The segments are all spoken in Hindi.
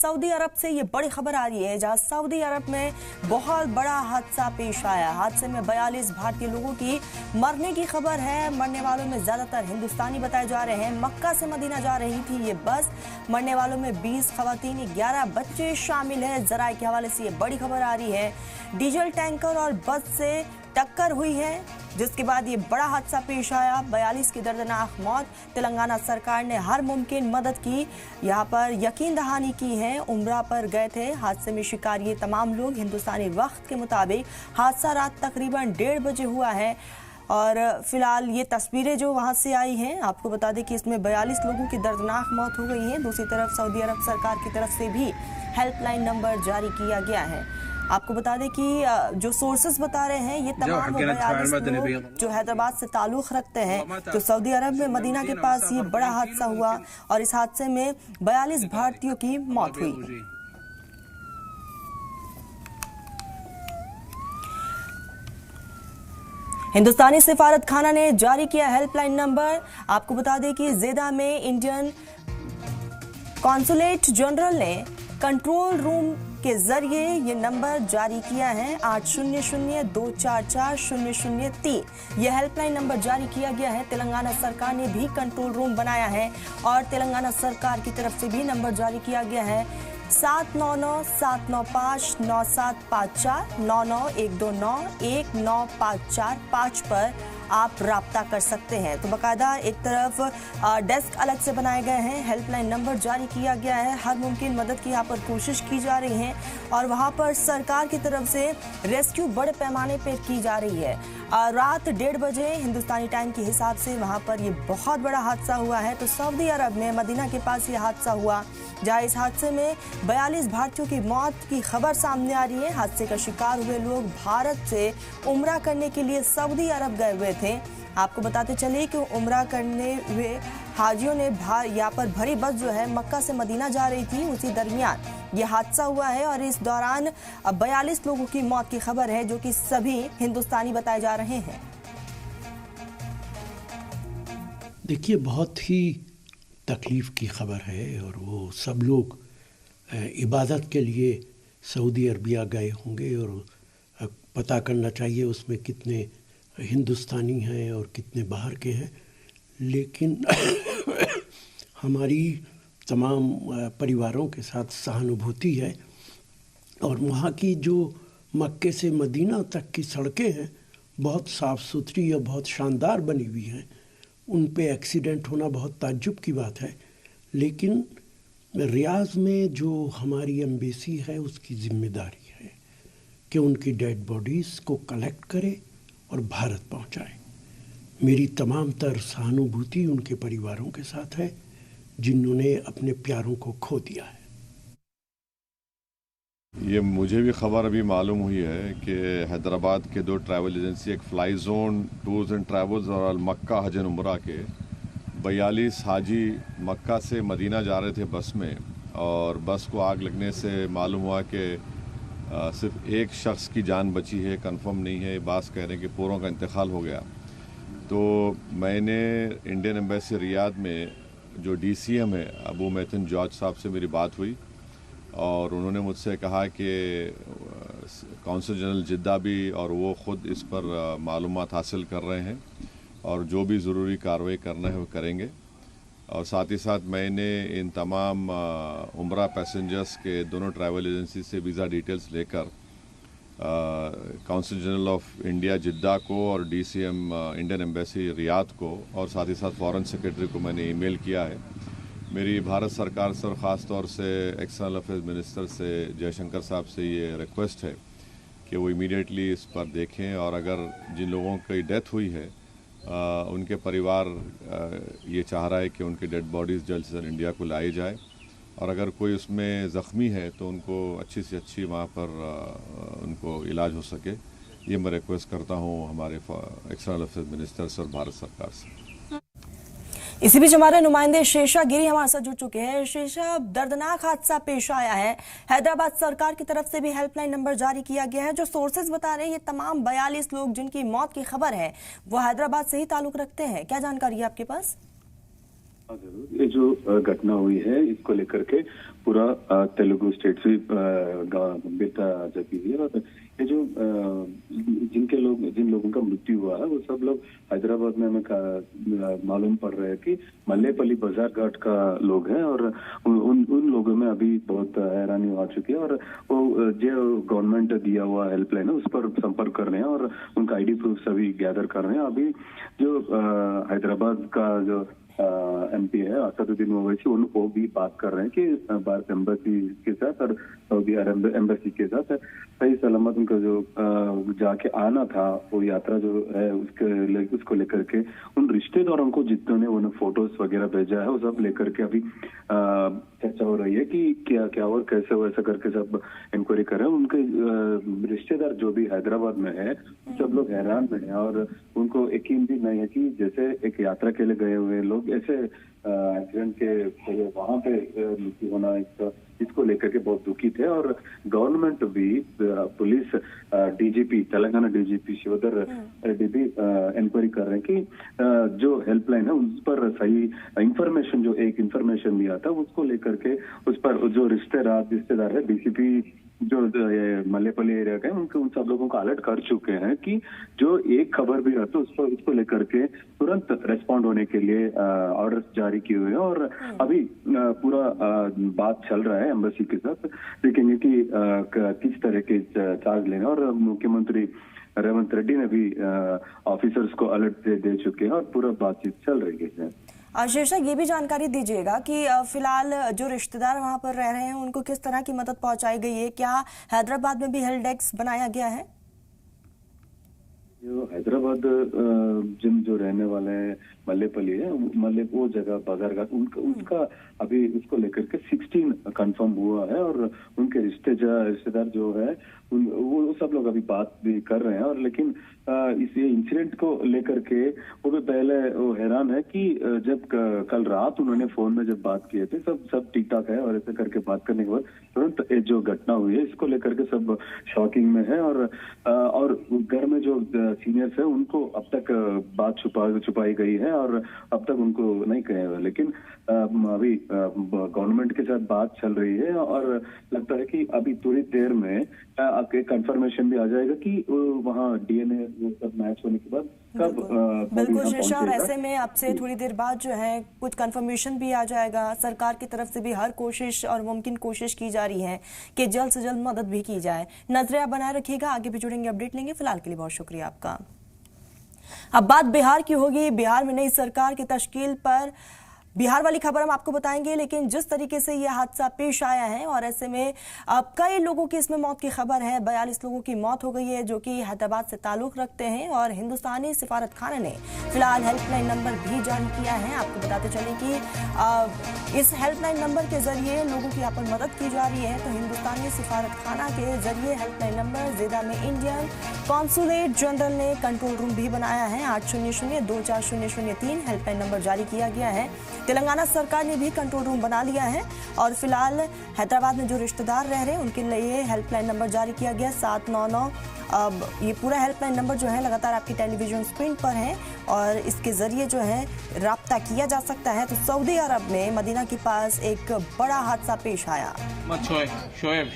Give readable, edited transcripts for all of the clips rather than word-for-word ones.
सऊदी अरब से ये बड़ी खबर आ रही है, जहां सऊदी अरब में बहुत बड़ा हादसा पेश आया। हादसे में 42 भारतीय लोगों की मरने की खबर है। मरने वालों में ज्यादातर हिंदुस्तानी बताए जा रहे हैं। मक्का से मदीना जा रही थी ये बस। मरने वालों में 20 खवातीन, 11 बच्चे शामिल है। जराये के हवाले से ये बड़ी खबर आ रही है। डीजल टैंकर और बस से टक्कर हुई है, जिसके बाद ये बड़ा हादसा पेश आया। 42 की दर्दनाक मौत। तेलंगाना सरकार ने हर मुमकिन मदद की, यहाँ पर यकीन दहानी की है। उम्रा पर गए थे हादसे में शिकार ये तमाम लोग। हिंदुस्तानी वक्त के मुताबिक हादसा रात तकरीबन 1:30 बजे हुआ है और फिलहाल ये तस्वीरें जो वहां से आई हैं, आपको बता दें कि इसमें 42 लोगों की दर्दनाक मौत हो गई है। दूसरी तरफ सऊदी अरब सरकार की तरफ से भी हेल्पलाइन नंबर जारी किया गया है। आपको बता दें कि जो सोर्सेस बता रहे हैं, ये तमाम 42 लोग जो हैदराबाद से ताल्लुक रखते हैं। तो सऊदी अरब में मदीना के पास ये बड़ा हादसा हुआ और इस हादसे में 42 भारतीयों की मौत हुई। हिंदुस्तानी सिफारत खाना ने जारी किया हेल्पलाइन नंबर। आपको बता दें कि जेदा में इंडियन कॉन्सुलेट जनरल ने कंट्रोल रूम के जरिए ये नंबर जारी किया है। 800-244-003 यह हेल्पलाइन नंबर जारी किया गया है। तेलंगाना सरकार ने भी कंट्रोल रूम बनाया है और तेलंगाना सरकार की तरफ से भी नंबर जारी किया गया है। 799-795-9754 99-129-1954 पर आप राब्ता कर सकते हैं। तो बाकायदा एक तरफ डेस्क अलग से बनाए गए हैं, हेल्पलाइन नंबर जारी किया गया है। हर मुमकिन मदद की यहाँ पर कोशिश की जा रही है और वहाँ पर सरकार की तरफ से रेस्क्यू बड़े पैमाने पर की जा रही है। रात 1:30 बजे हिंदुस्तानी टाइम के हिसाब से वहाँ पर ये बहुत बड़ा हादसा हुआ है। तो सऊदी अरब में मदीना के पास ये हादसा हुआ, जहाँ इस हादसे में 42 भारतीयों की मौत की खबर सामने आ रही है। हादसे का शिकार हुए लोग भारत से उम्रा करने के लिए सऊदी अरब गए हुए थे। आपको बताते चले कि उम्रा करने हुए हाजियों ने यहाँ पर भरी बस जो है मक्का से मदीना जा रही थी, उसी दरमियान ये हादसा हुआ है और इस दौरान 42 लोगों की मौत की खबर है, जो कि सभी हिंदुस्तानी बताए जा रहे हैं। देखिए, बहुत ही तकलीफ की खबर है और वो सब लोग इबादत के लिए सऊदी अरबिया गए होंगे और पता करना चाहिए उसमें कितने हिंदुस्तानी हैं और कितने बाहर के हैं। लेकिन हमारी तमाम परिवारों के साथ सहानुभूति है और वहाँ की जो मक्के से मदीना तक की सड़कें हैं बहुत साफ़ सुथरी और बहुत शानदार बनी हुई हैं। उन पे एक्सीडेंट होना बहुत ताज्जुब की बात है। लेकिन रियाज़ में जो हमारी एम्बेसी है उसकी जिम्मेदारी है कि उनकी डेड बॉडीज़ को कलेक्ट करे और भारत पहुंचाए। मेरी तमाम तर सहानुभूति उनके परिवारों के साथ है जिन्होंने अपने प्यारों को खो दिया है। ये मुझे भी खबर अभी मालूम हुई है कि हैदराबाद के 2 ट्रैवल एजेंसी, एक fly zone tours and travels और अल मक्का हज एंड उम्रा के 42 हाजी मक्का से मदीना जा रहे थे बस में और बस को आग लगने से मालूम हुआ कि सिर्फ एक शख्स की जान बची है, कंफर्म नहीं है। बास कह रहे हैं कि पूरों का इंतकाल हो गया। तो मैंने इंडियन एम्बेसी रियाद में जो DCM है अबू मैथन जॉर्ज साहब से मेरी बात हुई और उन्होंने मुझसे कहा कि कौंसल जनरल जिद्दा भी और वो ख़ुद इस पर मालूमात हासिल कर रहे हैं और जो भी ज़रूरी कार्रवाई करना है वो करेंगे। और साथ ही साथ मैंने इन तमाम उम्रा पैसेंजर्स के दोनों ट्रैवल एजेंसी से वीज़ा डिटेल्स लेकर कौंसल जनरल ऑफ इंडिया जिद्दा को और DCM इंडियन एम्बेसी रियाद को और साथ ही साथ फॉरेन सेक्रेटरी को मैंने ईमेल किया है। मेरी भारत सरकार से और ख़ास तौर से एक्सटर्नल अफेयर्स मिनिस्टर से जयशंकर साहब से ये रिक्वेस्ट है कि वो इमीडिएटली इस पर देखें और अगर जिन लोगों की डेथ हुई है उनके परिवार ये चाह रहा है कि उनकी डेड बॉडीज़ जल्द से जल्द इंडिया को लाई जाए और अगर कोई उसमें ज़ख्मी है तो उनको अच्छी से अच्छी वहाँ पर उनको इलाज हो सके। ये मैं रिक्वेस्ट करता हूँ हमारे एक्सटर्नल अफेयर्स मिनिस्टर से और भारत सरकार से। इसी बीच हमारे नुमाइंदे शेषा गिरी हमारे साथ जुड़ चुके हैं। शेषा, दर्दनाक हादसा पेश आया है। हैदराबाद सरकार की तरफ से भी हेल्पलाइन नंबर जारी किया गया है। जो सोर्सेज बता रहे हैं ये तमाम 42 लोग जिनकी मौत की खबर है वो हैदराबाद से ही ताल्लुक रखते हैं। क्या जानकारी है आपके पास? जरूर, ये जो घटना हुई है इसको लेकर के पूरा तेलुगु स्टेट से गंभीरता जगी हुई है। और ये जो जिन लोगों का मृत्यु हुआ है वो सब लोग हैदराबाद में हमें मालूम पड़ रहा है कि मल्लेपल्ली बाजार घाट का लोग हैं। और उन लोगों में अभी बहुत हैरानी आ चुकी है और वो जो गवर्नमेंट दिया हुआ हेल्पलाइन है उस पर संपर्क कर रहे हैं और उनका आईडी प्रूफ सभी गैदर कर रहे हैं। अभी जो हैदराबाद का जो एमपी है असदुद्दीन ओवैसी वो भी बात कर रहे हैं कि भारत एम्बेसी के साथ और सऊदी अरब एम्बेसी के साथ सही सलामत उनका जो जाके आना था वो यात्रा जो है उसको लेकर के उन रिश्तेदारों को जितने वो फोटोज वगैरह भेजा है वो सब लेकर के अभी चर्चा हो रही है कि क्या और कैसे वैसा करके सब इंक्वायरी कर रहे हैं। उनके रिश्तेदार जो भी हैदराबाद में है सब लोग हैरान में है और उनको यकीन भी नहीं है कि जैसे एक यात्रा के लिए गए हुए लोग ऐसे एक्सीडेंट के वहां पे मृत्यु होना इसको लेकर के बहुत दुखी थे। और गवर्नमेंट भी police DGP Telangana DGP Shivdhar Reddy भी इंक्वायरी कर रहे हैं कि जो हेल्पलाइन है उस पर सही इंफॉर्मेशन जो एक इंफॉर्मेशन दिया था उसको लेकर के उस पर जो रिश्तेदार है डीसीपी जो मल्लेपल्ली एरिया का है उन सब लोगों को अलर्ट कर चुके हैं कि जो एक खबर भी है तो उसको लेकर के तुरंत रेस्पॉन्ड होने के लिए ऑर्डर्स जारी किए हुए हैं। और अभी पूरा बात चल रहा है एम्बेसी के साथ, देखेंगे कि किस तरह के चार्ज लेना। और मुख्यमंत्री रेवंत रेड्डी ने भी ऑफिसर्स को अलर्ट दे चुके हैं और पूरा बातचीत चल रही है। शीर्षक ये भी जानकारी दीजिएगा कि फिलहाल जो रिश्तेदार वहां पर रह रहे हैं उनको किस तरह की मदद पहुंचाई गई है, क्या हैदराबाद में भी हेल्प डेस्क बनाया गया है? जो हैदराबाद जिन जो रहने वाले हैं मल्लेपल्ली है वो जगह बाजारघाट उनका अभी उसको लेकर के 16 कंफर्म हुआ है और उनके रिश्तेदार जो है वो सब लोग अभी बात भी कर रहे हैं। और लेकिन इस इंसिडेंट को लेकर के वो भी पहले वो हैरान है कि जब कल रात उन्होंने फोन में जब बात किए थे सब ठीक ठाक है और ऐसे करके बात करने के बाद तुरंत जो घटना हुई है इसको लेकर के सब शॉकिंग में है। और घर में जो सीनियर्स है उनको अब तक बात छुपाई गई है और अब तक उनको नहीं कहे हुए। लेकिन अभी गवर्नमेंट के साथ बात चल रही है और लगता है कि अभी थोड़ी देर में आपके कंफर्मेशन भी आ जाएगा कि वहाँ डीएनए वो सब मैच होने के बाद कब बिल्कुल शीर्षा, और ऐसे में अब से थोड़ी देर बाद जो है कुछ कंफर्मेशन भी आ जाएगा। सरकार की तरफ से भी हर कोशिश और मुमकिन कोशिश की जा रही है कि जल्द से जल्द मदद भी की जाए। नजरें आप बनाए रखिएगा, आगे भी जुड़ेंगे, अपडेट लेंगे। फिलहाल के लिए बहुत शुक्रिया आपका। अब बात बिहार की होगी। बिहार में नई सरकार की तश्कील पर बिहार वाली खबर हम आपको बताएंगे, लेकिन जिस तरीके से यह हादसा पेश आया है और ऐसे में अब कई लोगों की इसमें मौत की खबर है। 42 लोगों की मौत हो गई है जो कि हैदराबाद से ताल्लुक रखते हैं और हिंदुस्तानी सिफारत खाना ने फिलहाल हेल्पलाइन नंबर भी जारी किया है। आपको बताते चलें कि इस हेल्पलाइन नंबर के जरिए लोगों की यहाँ पर मदद की जा रही है। तो हिंदुस्तानी सिफारत खाना के जरिए हेल्पलाइन नंबर जेदा में इंडियन कॉन्सुलेट जनरल ने कंट्रोल रूम भी बनाया है। 800-24003 हेल्पलाइन नंबर जारी किया गया है। तेलंगाना सरकार ने भी कंट्रोल रूम बना लिया है और फिलहाल हैदराबाद में जो रिश्तेदार रह रहे हैं उनके लिए हेल्पलाइन नंबर जारी किया गया 799। अब ये पूरा हेल्पलाइन नंबर जो है लगातार आपकी टेलीविजन स्क्रीन पर है और इसके जरिए जो है राब्ता किया जा सकता है। तो सऊदी अरब में मदीना के पास एक बड़ा हादसा पेश आया। शोएब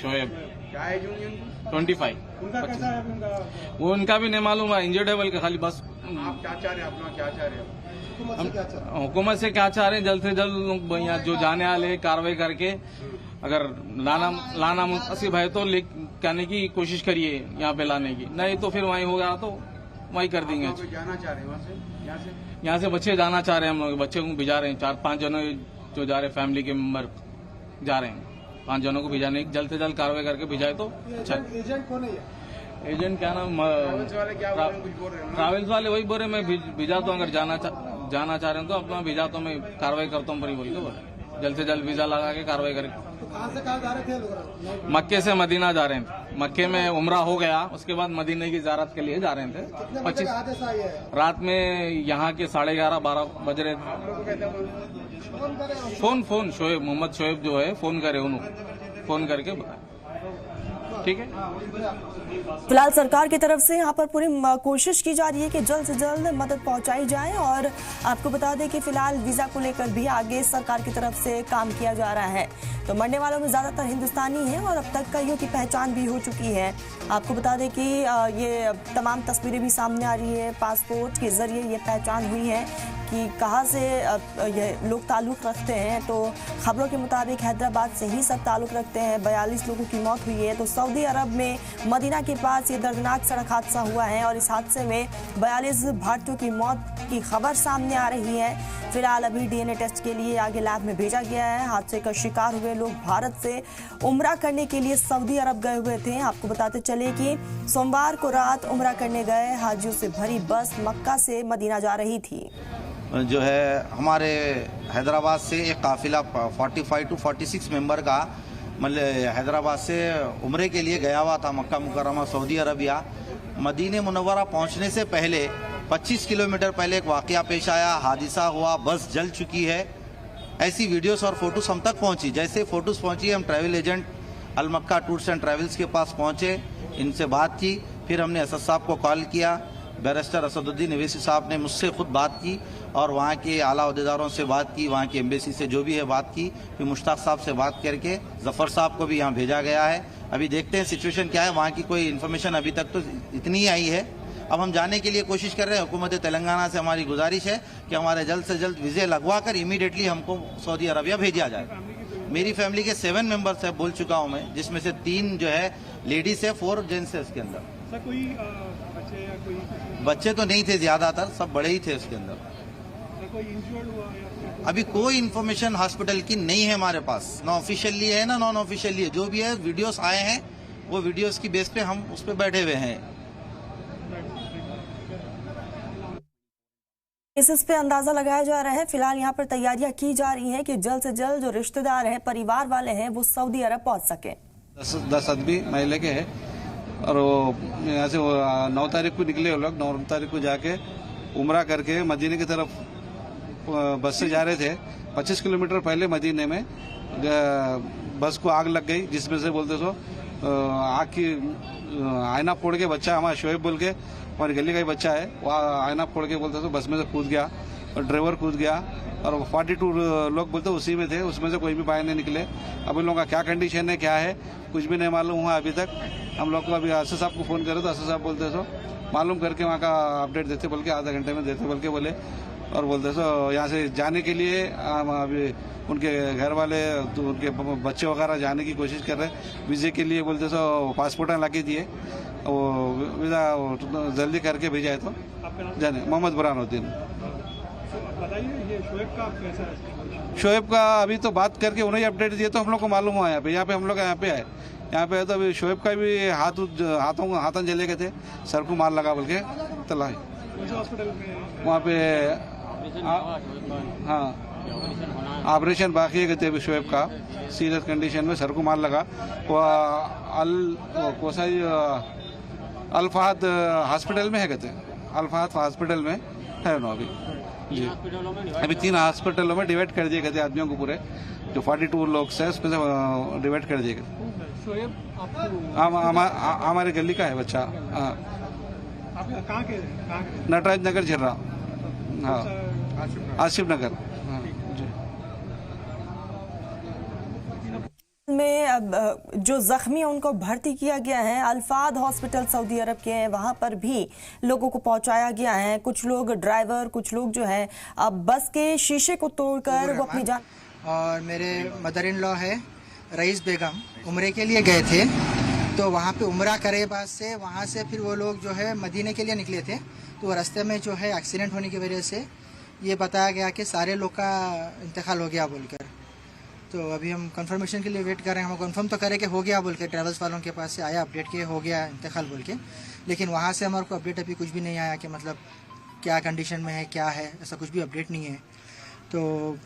25 वो उनका भी नहीं मालूम है, इंजर्ड है बल्कि खाली बस। आप क्या चाह रहे हैं, अपना क्या चाह रहे हैं? हुकूमत से क्या चाह रहे हैं, जल्द से जल्द यहाँ जो जाने वाले कार्रवाई करके अगर लाना मुनासिब है तो कहने की कोशिश करिए यहाँ पे लाने की, नहीं तो फिर वहीं होगा तो वहीं कर देंगे। जाना चाह रहे हैं वहाँ से? यहाँ से बच्चे जाना चाह रहे हैं, हम लोग बच्चे को भिजा रहे हैं। 4-5 जनों जो जा रहे फैमिली के मेंबर जा रहे हैं, 5 जनों को भिजाने की जल्द से जल्द कार्रवाई करके भिजाए तो अच्छा। एजेंट कौन है? एजेंट क्या नाम, ट्रैवल्स वाले वही बोल रहे मैं भिजा तो अगर जाना चाह रहे हैं तो अपना भिजा तो मैं कार्रवाई करता हूँ बोल के जल्द से जल्द वीजा लगा के कार्रवाई करें। कहाँ से कहाँ जा रहे थे लोग? मक्के से मदीना जा रहे थे। मक्के में उम्रा हो गया, उसके बाद मदीने की ज़ियारत के लिए जा रहे थे। 25 रात में यहाँ के 11:30-12 बज रहे थे। फोन शोएब मोहम्मद शोएब जो है फोन करे, उन्होंने फोन करके बताया। ठीक है। फिलहाल सरकार की तरफ से यहाँ पर पूरी कोशिश की जा रही है कि जल्द से जल्द मदद पहुंचाई जाए और आपको बता दें कि फिलहाल वीजा को लेकर भी आगे सरकार की तरफ से काम किया जा रहा है। तो मरने वालों में ज्यादातर हिंदुस्तानी हैं और अब तक कईयों की पहचान भी हो चुकी है। आपको बता दें कि ये तमाम तस्वीरें भी सामने आ रही है, पासपोर्ट के जरिए ये पहचान हुई है कि कहाँ से ये लोग ताल्लुक़ रखते हैं। तो खबरों के मुताबिक हैदराबाद से ही सब ताल्लुक़ रखते हैं। 42 लोगों की मौत हुई है। तो सऊदी अरब में मदीना के पास ये दर्दनाक सड़क हादसा हुआ है और इस हादसे में 42 भारतीयों की मौत की खबर सामने आ रही है। फिलहाल अभी डीएनए टेस्ट के लिए आगे लैब में भेजा गया है। हादसे का शिकार हुए लोग भारत से उम्रा करने के लिए सऊदी अरब गए हुए थे। आपको बताते चले कि सोमवार को रात उम्रा करने गए हाजियों से भरी बस मक्का से मदीना जा रही थी। जो है हमारे हैदराबाद से एक काफिला 45 to 46 मेंबर का मतलब हैदराबाद से उम्रे के लिए गया हुआ था मक्का मुकर्रमा सऊदी अरबिया। मदीने मुनव्वरा पहुंचने से पहले 25 किलोमीटर पहले एक वाकया पेश आया, हादसा हुआ, बस जल चुकी है। ऐसी वीडियोस और फोटोस हम तक पहुंची। जैसे फोटोस पहुंची हम travel agent Al Makka tours and travels के पास पहुंचे, इनसे बात की। फिर हमने असद साहब को कॉल किया, बैरिस्टर असदुद्दीन अवैसी साहब ने मुझसे खुद बात की और वहाँ के आला अहदेदारों से बात की, वहाँ की एम्बेसी से जो भी है बात की। फिर मुश्ताक साहब से बात करके जफ़र साहब को भी यहाँ भेजा गया है। अभी देखते हैं सिचुएशन क्या है। वहाँ की कोई इन्फॉर्मेशन अभी तक तो इतनी ही आई है। अब हम जाने के लिए कोशिश कर रहे हैं। हुकूमत तेलंगाना से हमारी गुजारिश है कि हमारे जल्द से जल्द वीज़े लगवा कर इमीडिएटली हमको सऊदी अरबिया भेजा जाए। मेरी फैमिली के 7 मेंबर्स है, बोल चुका हूँ मैं, जिसमें से 3 जो है लेडीज है, 4 जेंट्स है इसके अंदर। सर कोई बच्चे या कोई बच्चे तो नहीं थे, ज्यादातर सब बड़े ही थे उसके अंदर। कोई इंजर्ड हुआ या अभी कोई इन्फॉर्मेशन हॉस्पिटल की नहीं है हमारे पास, ना ऑफिशियली है ना नॉन ऑफिशियली है। जो भी है वीडियोस आए हैं वो वीडियोस की बेस पे हम उस पर बैठे हुए हैं। इस पे अंदाजा लगाया जा रहा है। फिलहाल यहाँ पर तैयारियां की जा रही हैं कि जल्द से जल्द जो रिश्तेदार हैं, परिवार वाले हैं, वो सऊदी अरब पहुंच सके। 10 आदमी महीने के हैं और वो यहाँ से 9 तारीख को निकले वो लोग। 9 तारीख को जाके उम्रा करके मदीने की तरफ बस से जा रहे थे। 25 किलोमीटर पहले मदीने में बस को आग लग गई, जिसमें से बोलते सो आग की आईना फोड़ के बच्चा, हमारा शोएब बोल के हमारी गली का ही बच्चा है, वो आईना फोड़ के बोलते सो बस में से कूद गया और ड्राइवर कूद गया और 42 लोग बोलते उसी में थे, उसमें से कोई भी बाहर नहीं निकले। अब इन लोगों का क्या कंडीशन है, क्या है, कुछ भी नहीं मालूम हुआ अभी तक। हम लोग को अभी असद साहब को फ़ोन करे तो असद साहब बोलते सो मालूम करके वहाँ का अपडेट देते, बोल के आधा घंटे में देते बोल के बोले। और बोलते सो यहाँ से जाने के लिए अभी उनके घर वाले उनके बच्चे वगैरह जाने की कोशिश कर रहे हैं। वीज़े के लिए बोलते सो पासपोर्ट ला के दिए, वो वीज़ा जल्दी करके भेजा है तो जाने। मोहम्मद बुरहानुद्दीन। बताइए ये शोएब का कैसा है? शोएब का अभी तो बात करके उन्हें अपडेट दिए तो हम लोग को मालूम हुआ। यहाँ पे हम लोग यहाँ पे आए, यहाँ पे तो अभी शोएब का भी हाथों जले गए थे, सर को मार लगा बोल के तला हॉस्पिटल में वहाँ पे। हाँ, ऑपरेशन बाकी है कहते अभी शोएब का, सीरियस कंडीशन में सर को मार लगा। वो अल फहद हॉस्पिटल में है कहते, अल फहद हॉस्पिटल में है ना अभी जी। अभी 3 हॉस्पिटलों में डिवाइड कर दिए गए आदमियों को, पूरे जो 42 लोग से उसमें से डिवाइड कर दिए गए। शोएब हमारे गली का है बच्चा। हाँ, आप कहाँ के? नटराज नगर झर्रा। हाँ, आसिफ नगर। हाँ जी। में अब जो जख्मी हैं उनको भर्ती किया गया है। अल्फाद हॉस्पिटल सऊदी अरब के हैं, वहां पर भी लोगों को पहुंचाया गया है। कुछ लोग ड्राइवर, कुछ लोग जो है अब बस के शीशे को तोड़कर वो अपनी जान। और मेरे मदर इन लॉ है रईस बेगम, उम्रे के लिए गए थे, तो वहाँ पे उम्रा करे बाद से वहाँ से फिर वो लोग जो है मदीने के लिए निकले थे। तो रास्ते में जो है एक्सीडेंट होने की वजह से ये बताया गया कि सारे लोग का इंतकाल हो गया बोलकर। तो अभी हम कंफर्मेशन के लिए वेट कर रहे हैं। हम कंफर्म तो करें कि हो गया बोल के, ट्रैवल्स वालों के पास से आया अपडेट कि हो गया इंतकाल बोल के, लेकिन वहाँ से हमारे को अपडेट अभी कुछ भी नहीं आया कि मतलब क्या कंडीशन में है, क्या है, ऐसा कुछ भी अपडेट नहीं है। तो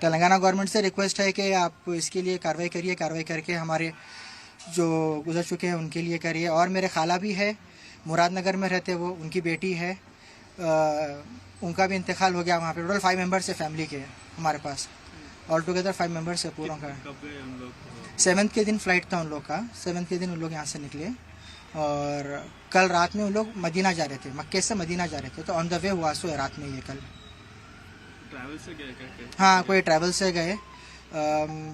तेलंगाना गवर्नमेंट से रिक्वेस्ट है कि आप इसके लिए कार्रवाई करिए, कार्रवाई करके हमारे जो गुजर चुके हैं उनके लिए करिए। और मेरे खाला भी है, मुरादनगर में रहते वो, उनकी बेटी है, उनका भी इंतकाल हो गया वहाँ पे। टोटल 5 मेंबर्स है फैमिली के हमारे पास। ऑल टुगेदर 5 मेंबर्स है पूरों का। कब गए उन लोग? 7th के दिन फ्लाइट था उन लोग का। 7th के दिन उन लोग यहाँ से निकले और कल रात में उन लोग मदीना जा रहे थे, मक्के से मदीना जा रहे थे। तो ऑन द वे हुआ सो है रात में ये कल। ट्रैवल से गए क्या? हाँ, कोई ट्रैवल से गए।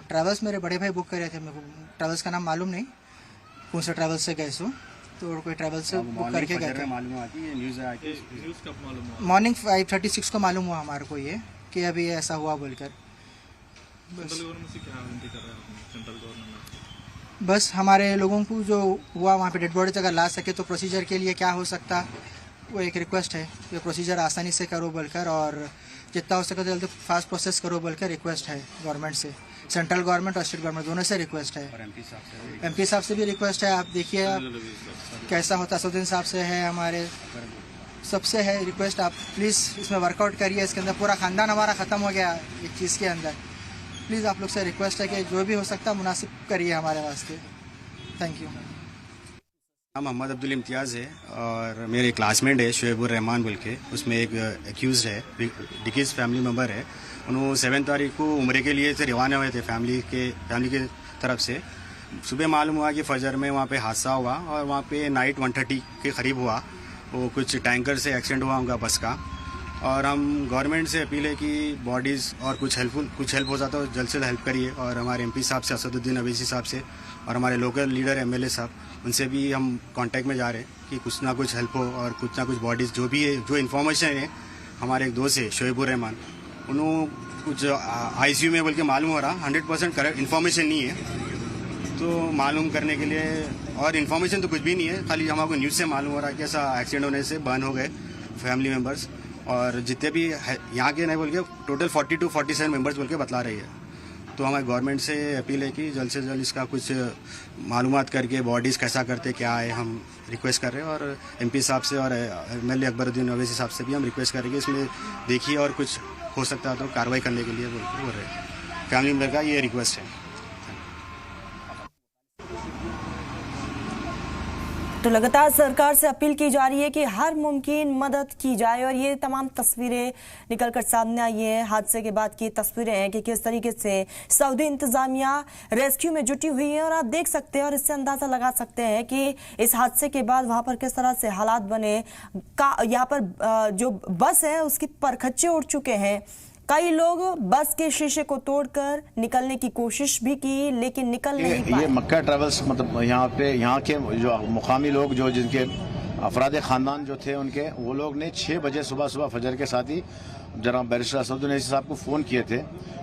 ट्रैवल्स मेरे बड़े भाई बुक करे थे, मेरे को ट्रैवल्स का नाम मालूम नहीं कौन सा ट्रैवल से गए सो। तो कोई ट्रैवल से बुक करके गए थे। न्यूज़ कब मालूम हुआ? मॉर्निंग 5:36 को मालूम हुआ हमारे को ये कि अभी ऐसा हुआ बोलकर। सेंट्रल गवर्नमेंट से क्या विनती कर रहे हैं सेंट्रल गवर्नमेंट? बस हमारे लोगों को जो हुआ वहाँ पे डेड बॉडीज अगर ला सके तो प्रोसीजर के लिए क्या हो सकता, वो एक रिक्वेस्ट है कि प्रोसीजर आसानी से करो बोलकर, और जितना हो सके जल्दी फास्ट प्रोसेस करो बोलकर रिक्वेस्ट है गवर्नमेंट से। सेंट्रल गवर्नमेंट और स्टेट गवर्नमेंट दोनों से रिक्वेस्ट है। MP साहब से भी रिक्वेस्ट है। आप देखिए कैसा होता, असदुद्दीन साहब से है, हमारे सबसे है रिक्वेस्ट, आप प्लीज़ इसमें वर्कआउट करिए। इसके अंदर पूरा ख़ानदान हमारा ख़त्म हो गया एक चीज़ के अंदर। प्लीज़ आप लोग से रिक्वेस्ट है कि जो भी हो सकता मुनासिब करिए हमारे वास्ते। Thank you. नाम मोहम्मद अब्दुल इम्तियाज़ है और मेरे क्लासमेट है शुएबुर रहमान बोल के, उसमें एक एक्यूज़ है, डिकीज़ फैमिली मेम्बर है। उन्होंने 7 तारीख को उम्रे के लिए से रवाना हुए थे फैमिली के तरफ से। सुबह मालूम हुआ कि फजर में वहाँ पे हादसा हुआ और वहाँ पे नाइट 1:30 के करीब हुआ। वो कुछ टैंकर से एक्सीडेंट हुआ उनका बस का। और हम गवर्नमेंट से अपील है कि बॉडीज़ और कुछ हेल्प हो जाता है जल्द से जल्द हेल्प करिए। और हमारे MP साहब से, असदुद्दीन अवैसी साहब से, और हमारे लोकल लीडर MLA साहब, उनसे भी हम कांटेक्ट में जा रहे हैं कि कुछ ना कुछ हेल्प हो और कुछ ना कुछ बॉडीज़ जो भी है, जो इन्फॉर्मेशन है। हमारे एक दोस्त है शुएबुर रहमान, उन्होंने कुछ ICU में बोल के मालूम हो रहा, 100% करेक्ट इन्फॉर्मेशन नहीं है। तो मालूम करने के लिए, और इन्फॉर्मेशन तो कुछ भी नहीं है, खाली हमको न्यूज़ से मालूम हो रहा है कि ऐसा एक्सीडेंट होने से बर्न हो गए फैमिली मेम्बर्स। और जितने भी यहाँ के नहीं बोल के टोटल 40 to 47 मेंबर्स बोल के बतला रही है। तो हमारे गवर्नमेंट से अपील है कि जल्द से जल्द इसका कुछ मालूमात करके बॉडीज़ कैसा करते क्या है, हम रिक्वेस्ट कर रहे हैं। और MP साहब से और MLA अकबरुद्दीन अवैसी साहब से भी हम रिक्वेस्ट करेंगे इसमें देखिए, और कुछ हो सकता है तो कार्रवाई करने के लिए बोल रहे हैं। फैमिली मेम्बर का ये रिक्वेस्ट है। तो लगातार सरकार से अपील की जा रही है कि हर मुमकिन मदद की जाए। और ये तमाम तस्वीरें निकलकर सामने आई है, हादसे के बाद की तस्वीरें हैं कि किस तरीके से सऊदी इंतजामिया रेस्क्यू में जुटी हुई है। और आप देख सकते हैं और इससे अंदाजा लगा सकते हैं कि इस हादसे के बाद वहां पर किस तरह से हालात बने। यहाँ पर जो बस है उसकी परखच्चे उड़ चुके हैं। कई लोग बस के शीशे को तोड़कर निकलने की कोशिश भी की, लेकिन निकल नहीं पाए। ये मक्का ट्रैवल्स मतलब यहाँ के जो मुकामी लोग, जो जिनके अफराद ख़ानदान जो थे उनके, वो लोग ने 6 बजे सुबह फजर के साथ ही जनाब बैरिस्टर असदुद्दीन अवैसी साहब को फ़ोन किए थे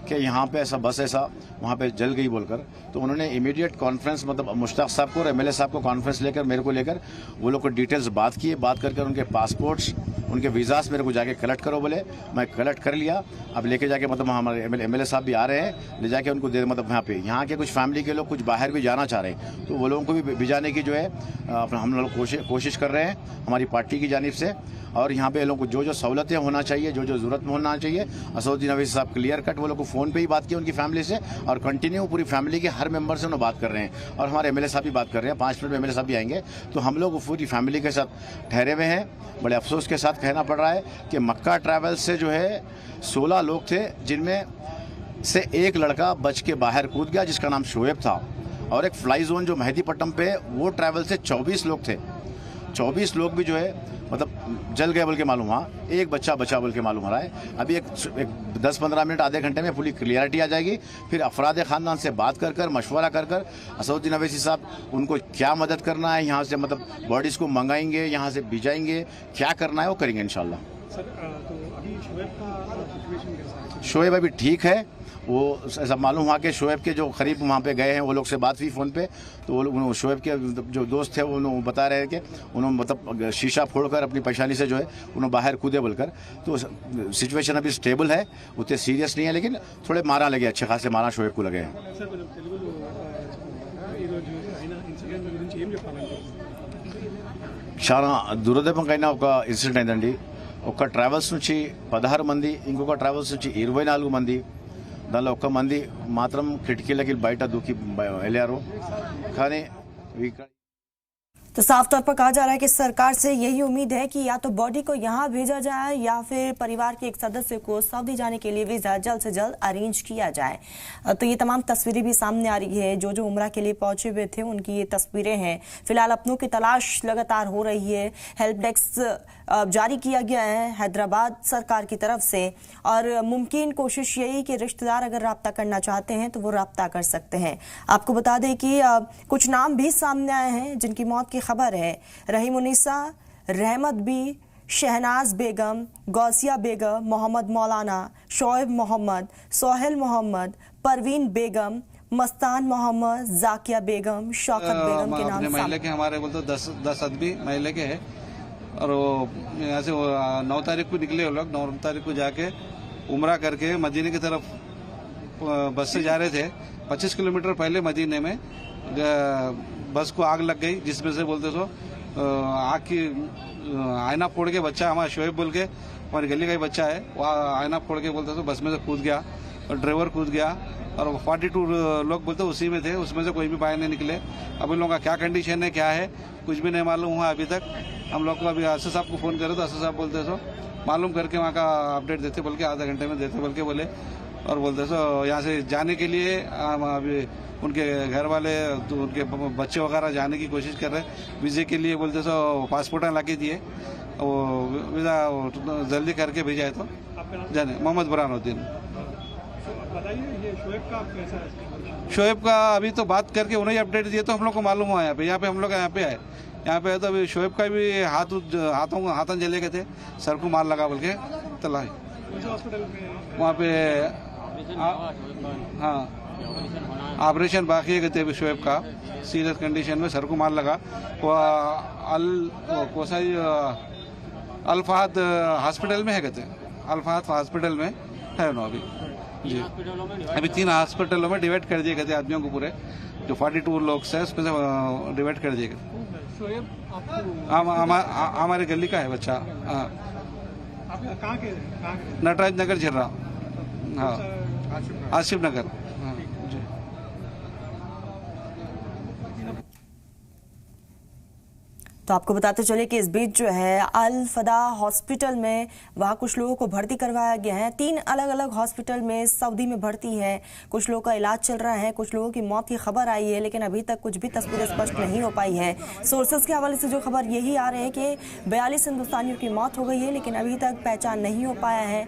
कि यहाँ पे ऐसा बस ऐसा वहाँ पे जल गई बोलकर। तो उन्होंने इमीडिएट कॉन्फ्रेंस, मतलब मुश्ताक साहब को और MLA साहब को कॉन्फ्रेंस लेकर मेरे को लेकर वो लोग को डिटेल्स बात किए। बात करके उनके पासपोर्ट्स, उनके वीज़ास मेरे को जाके कलेक्ट करो बोले। मैं कलेक्ट कर लिया। अब लेके जाके मतलब हमारे MLA साहब भी आ रहे हैं, ले जाके उनको दे, मतलब यहाँ के कुछ फैमिली के लोग कुछ बाहर भी जाना चाह रहे हैं, तो वो लोगों को भी भिजाने की जो है हम लोग कोशिश कर रहे हैं हमारी पार्टी की जानिब से। और यहाँ पे लोगों को जो जो सहूलतें होना चाहिए, जो जो ज़रूरत में होना चाहिए, असदुद्दीन अवैसी साहब क्लियर कट वो लोग को फ़ोन पे ही बात की उनकी फैमिली से, और कंटिन्यू पूरी फैमिली के हर मेंबर से उन्होंने बात कर रहे हैं। और हमारे MLA साहब भी बात कर रहे हैं, 5 मिनट में MLA साहब भी आएंगे। तो हम लोग पूरी फैमिली के साथ ठहरे हुए हैं। बड़े अफसोस के साथ कहना पड़ रहा है कि मक्का ट्रैवल से जो है 16 लोग थे, जिनमें से एक लड़का बच के बाहर कूद गया जिसका नाम शोएब था। और एक फ्लाई जोन जो मेहदीपट्टम पे, वो ट्रैवल से 24 लोग थे। 24 लोग भी जो है मतलब जल गए बोल के मालूम हुआ। एक बच्चा बचा बोल के मालूम हो रहा है। अभी एक 10-15 मिनट आधे घंटे में पूरी क्लियरिटी आ जाएगी। फिर अफराद ख़ानदान से बात कर मशवरा कर असदुद्दीन अवैसी साहब उनको क्या मदद करना है, यहाँ से मतलब बॉडीज़ को मंगाएंगे, यहाँ से भिजाएंगे, क्या करना है वो करेंगे इंशाल्लाह। सर तो अभी शोएब का सिचुएशन कैसा है? शोएब अभी ठीक है। वो ऐसा मालूम हुआ कि शोएब के जो करीब वहाँ पे गए हैं वो लोग से बात हुई फ़ोन पे, तो वो लोग शोएब के जो दोस्त थे उन्होंने बता रहे हैं कि उन्होंने मतलब शीशा फोड़कर अपनी परेशानी से जो है उन्होंने बाहर कूदे बोलकर। तो सिचुएशन अभी स्टेबल है, उतने सीरियस नहीं है, लेकिन थोड़े मारा लगे, अच्छे खासे मारा शोएब को लगे हैं। చాలా దురదృష్టకరమైన ఒక ఇన్సిడెంట్ అయిందండి. ఒక ట్రావెల్స్ నుంచి 16 మంది, ఇంకొక ట్రావెల్స్ నుంచి 24 మంది, దానిలో ఒక్క మంది మాత్రం కిటికీలకి బయట దూకి వెళ్ళారు. కానీ तो तो साफ तौर पर कहा जा रहा है कि सरकार से यही उम्मीद है कि या तो बॉडी को यहां भेजा जाए या फिर परिवार के एक सदस्य को सऊदी जाने के लिए वीजा जल्द से जल्द अरेंज किया जाए। तो ये तमाम तस्वीरें भी सामने आ रही है, जो उम्रा के लिए पहुंचे हुए थे उनकी ये तस्वीरें हैं। फिलहाल अपनों की तलाश लगातार हो रही है। हेल्प डेस्क जारी किया गया है हैदराबाद सरकार की तरफ से और मुमकिन कोशिश यही कि रिश्तेदार अगर राब्ता करना चाहते हैं तो वो राब्ता कर सकते हैं। आपको बता दें कि कुछ नाम भी सामने आए हैं जिनकी मौत की खबर है। रहीमुन्निसा, रहमत बी, शहनाज बेगम, गौसिया बेगम, मोहम्मद मौलाना, शोएब मोहम्मद, सोहेल मोहम्मद, परवीन बेगम, मस्तान मोहम्मद, जाकिया बेगम, शौकत बेगम के नाम महिला के हमारे बोलते 10 आदमी महिला के है और वो यहाँ से 9 तारीख को निकले वो लोग। 9 तारीख को जाके उमरा करके मदीने की तरफ बस से जा रहे थे। 25 किलोमीटर पहले मदीने में बस को आग लग गई, जिसमें से बोलते सो आग की आईना फोड़ के बच्चा, हमारा शोएब बोल के हमारी गली का ही बच्चा है, वो आईना फोड़ के बोलते सो बस में से कूद गया और ड्राइवर कूद गया और 42 लोग बोलते उसी में थे, उसमें से कोई भी बाहर नहीं निकले। अब इन लोगों का क्या कंडीशन है, क्या है, कुछ भी नहीं मालूम हुआ अभी तक। हम लोग को अभी असद साहब को फ़ोन करे तो असद साहब बोलते सो मालूम करके वहाँ का अपडेट देते बोल के, आधा घंटे में देते बोल के बोले। और बोलते सो यहाँ से जाने के लिए अभी उनके घर वाले उनके बच्चे वगैरह जाने की कोशिश कर रहे हैं। वीज़े के लिए बोलते सो पासपोर्ट ला के दिए, वो वीज़ा जल्दी करके भेजा है तो जाने। मोहम्मद बुरहानुद्दीन। शोएब का अभी तो बात करके उन्हें अपडेट दिए तो हम लोग को मालूम हुआ। यहाँ पे हम लोग यहाँ पे आए, यहाँ पे है तो अभी शोएब का भी हाथों जले गए थे, सर को मार लगा बोल के तला वहाँ पे। हाँ, ऑपरेशन बाकी है कहते अभी शोएब का, सीरियस कंडीशन में सर को मार लगा। वो अल फहद हॉस्पिटल में है कहते, अल फहद हॉस्पिटल में है ना अभी जी। अभी 3 हॉस्पिटलों में डिवाइड कर दिए गए थे आदमियों को, पूरे जो 42 लोग से उसमें से डिवाइड कर दिए गए। हमारे गली का है बच्चा। हाँ, नटराज नगर झर्रा। हाँ, आसिफ नगर। हाँ जी। तो आपको बताते चले कि इस बीच जो है अल फदा हॉस्पिटल में वहाँ कुछ लोगों को भर्ती करवाया गया है। 3 अलग अलग हॉस्पिटल में सऊदी में भर्ती है, कुछ लोगों का इलाज चल रहा है, कुछ लोगों की मौत की खबर आई है, लेकिन अभी तक कुछ भी तस्वीरें स्पष्ट नहीं हो पाई है। सोर्सेज के हवाले से जो खबर यही आ रहे हैं कि 42 हिंदुस्तानियों की मौत हो गई है, लेकिन अभी तक पहचान नहीं हो पाया है।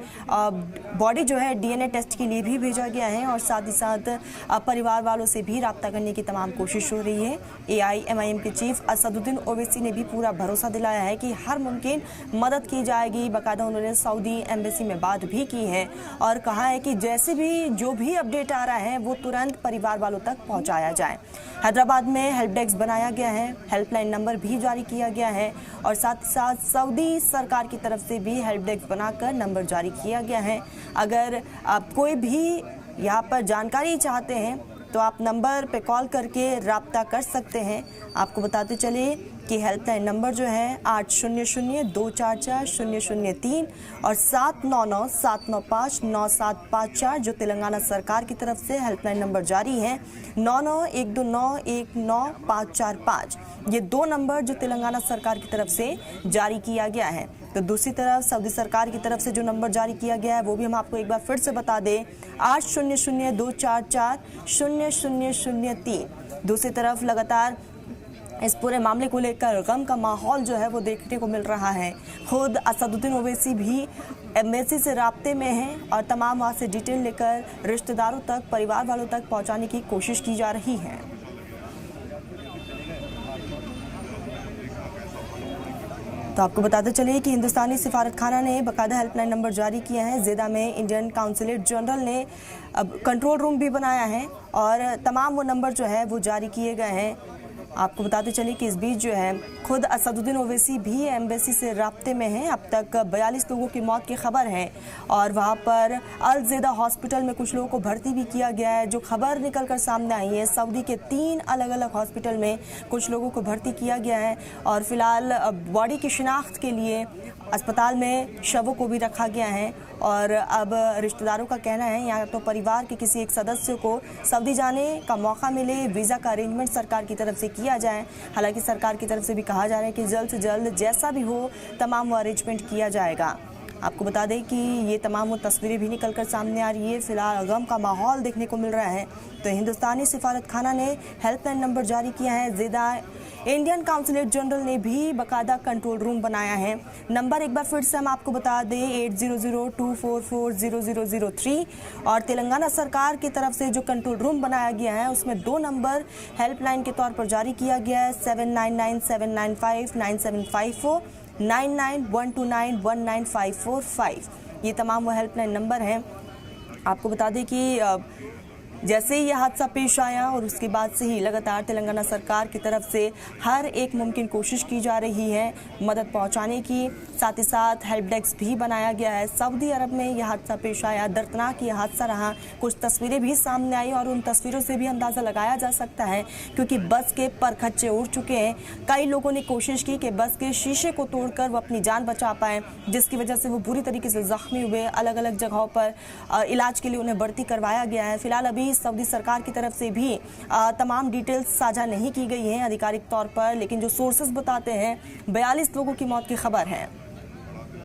बॉडी जो है DNA टेस्ट के लिए भी भेजा गया है और साथ ही साथ परिवार वालों से भी रब्ता करने की तमाम कोशिश हो रही है। AIMIM के चीफ असदुद्दीन ओवैसी ने भी पूरा भरोसा दिलाया है कि हर मुमकिन मदद की जाएगी। बाकायदा उन्होंने सऊदी एम्बेसी में बात भी की है और कहा है कि जैसे भी जो भी अपडेट आ रहा है वो तुरंत परिवार वालों तक पहुंचाया जाए। हैदराबाद में हेल्प डेस्क बनाया गया है, हेल्पलाइन नंबर भी जारी किया गया है और साथ ही साथ सऊदी सरकार की तरफ से भी हेल्प डेस्क बनाकर नंबर जारी किया गया है। अगर आप कोई भी यहाँ पर जानकारी चाहते हैं तो आप नंबर पे कॉल करके राब्ता कर सकते हैं। आपको बताते चले कि हेल्पलाइन नंबर जो है 800-244-003 और 799-795-9754 जो तेलंगाना सरकार की तरफ से हेल्पलाइन नंबर जारी है। 99-129-19545 ये 2 नंबर जो तेलंगाना सरकार की तरफ से जारी किया गया है। तो दूसरी तरफ सऊदी सरकार की तरफ से जो नंबर जारी किया गया है वो भी हम आपको एक बार फिर से बता दें, 800-244-0003। दूसरी तरफ लगातार इस पूरे मामले को लेकर गम का माहौल जो है वो देखने को मिल रहा है। खुद असदुद्दीन ओवैसी भी एम्बेसी से राब्ते में हैं और तमाम वहाँ से डिटेल लेकर रिश्तेदारों तक, परिवार वालों तक पहुँचाने की कोशिश की जा रही है। तो आपको बताते चलिए कि हिंदुस्तानी सिफारत खाना ने बाकायदा हेल्पलाइन नंबर जारी किया है। जेदा में इंडियन काउंसलेट जनरल ने अब कंट्रोल रूम भी बनाया है और तमाम वो नंबर जो है वो जारी किए गए हैं। आपको बताते चलिए कि इस बीच जो है खुद असदुद्दीन ओवैसी भी एम्बेसी से राब्ते में हैं। अब तक 42 लोगों की मौत की खबर है और वहां पर अल ज़ेदा हॉस्पिटल में कुछ लोगों को भर्ती भी किया गया है। जो खबर निकल कर सामने आई है, सऊदी के 3 अलग अलग हॉस्पिटल में कुछ लोगों को भर्ती किया गया है और फिलहाल बॉडी की शिनाख्त के लिए अस्पताल में शवों को भी रखा गया है। और अब रिश्तेदारों का कहना है या तो परिवार के किसी एक सदस्य को सऊदी जाने का मौका मिले, वीज़ा का अरेंजमेंट सरकार की तरफ से किया जाए। हालांकि सरकार की तरफ से भी कहा जा रहा है कि जल्द से जल्द जैसा भी हो तमाम वो अरेंजमेंट किया जाएगा। आपको बता दें कि ये तमाम वो तस्वीरें भी निकलकर सामने आ रही है। फिलहाल गम का माहौल देखने को मिल रहा है। तो हिंदुस्तानी सिफारत खाना ने हेल्पलाइन नंबर जारी किया है। ज़ेदा इंडियन काउंसलेट जनरल ने भी बाकायदा कंट्रोल रूम बनाया है। नंबर एक बार फिर से हम आपको बता दें 8002440003 और तेलंगाना सरकार की तरफ से जो कंट्रोल रूम बनाया गया है उसमें 2 नंबर हेल्पलाइन के तौर पर जारी किया गया है 7997959754 9912919545। ये तमाम वो हेल्पलाइन नंबर हैं। आपको बता दें कि जैसे ही यह हादसा पेश आया और उसके बाद से ही लगातार तेलंगाना सरकार की तरफ से हर एक मुमकिन कोशिश की जा रही है मदद पहुंचाने की। साथ ही साथ हेल्प डेस्क भी बनाया गया है। सऊदी अरब में यह हादसा पेश आया, दर्दनाक यह हादसा रहा। कुछ तस्वीरें भी सामने आई और उन तस्वीरों से भी अंदाज़ा लगाया जा सकता है क्योंकि बस के परखच्चे उड़ चुके हैं। कई लोगों ने कोशिश की कि बस के शीशे को तोड़कर वो अपनी जान बचा पाए, जिसकी वजह से वो बुरी तरीके से जख्मी हुए। अलग अलग जगहों पर इलाज के लिए उन्हें भर्ती करवाया गया है। फिलहाल अभी सऊदी सरकार की तरफ से भी तमाम डिटेल्स साझा नहीं की गई हैं आधिकारिक तौर पर, लेकिन जो सोर्सेज बताते हैं 42 लोगों की मौत की खबर है।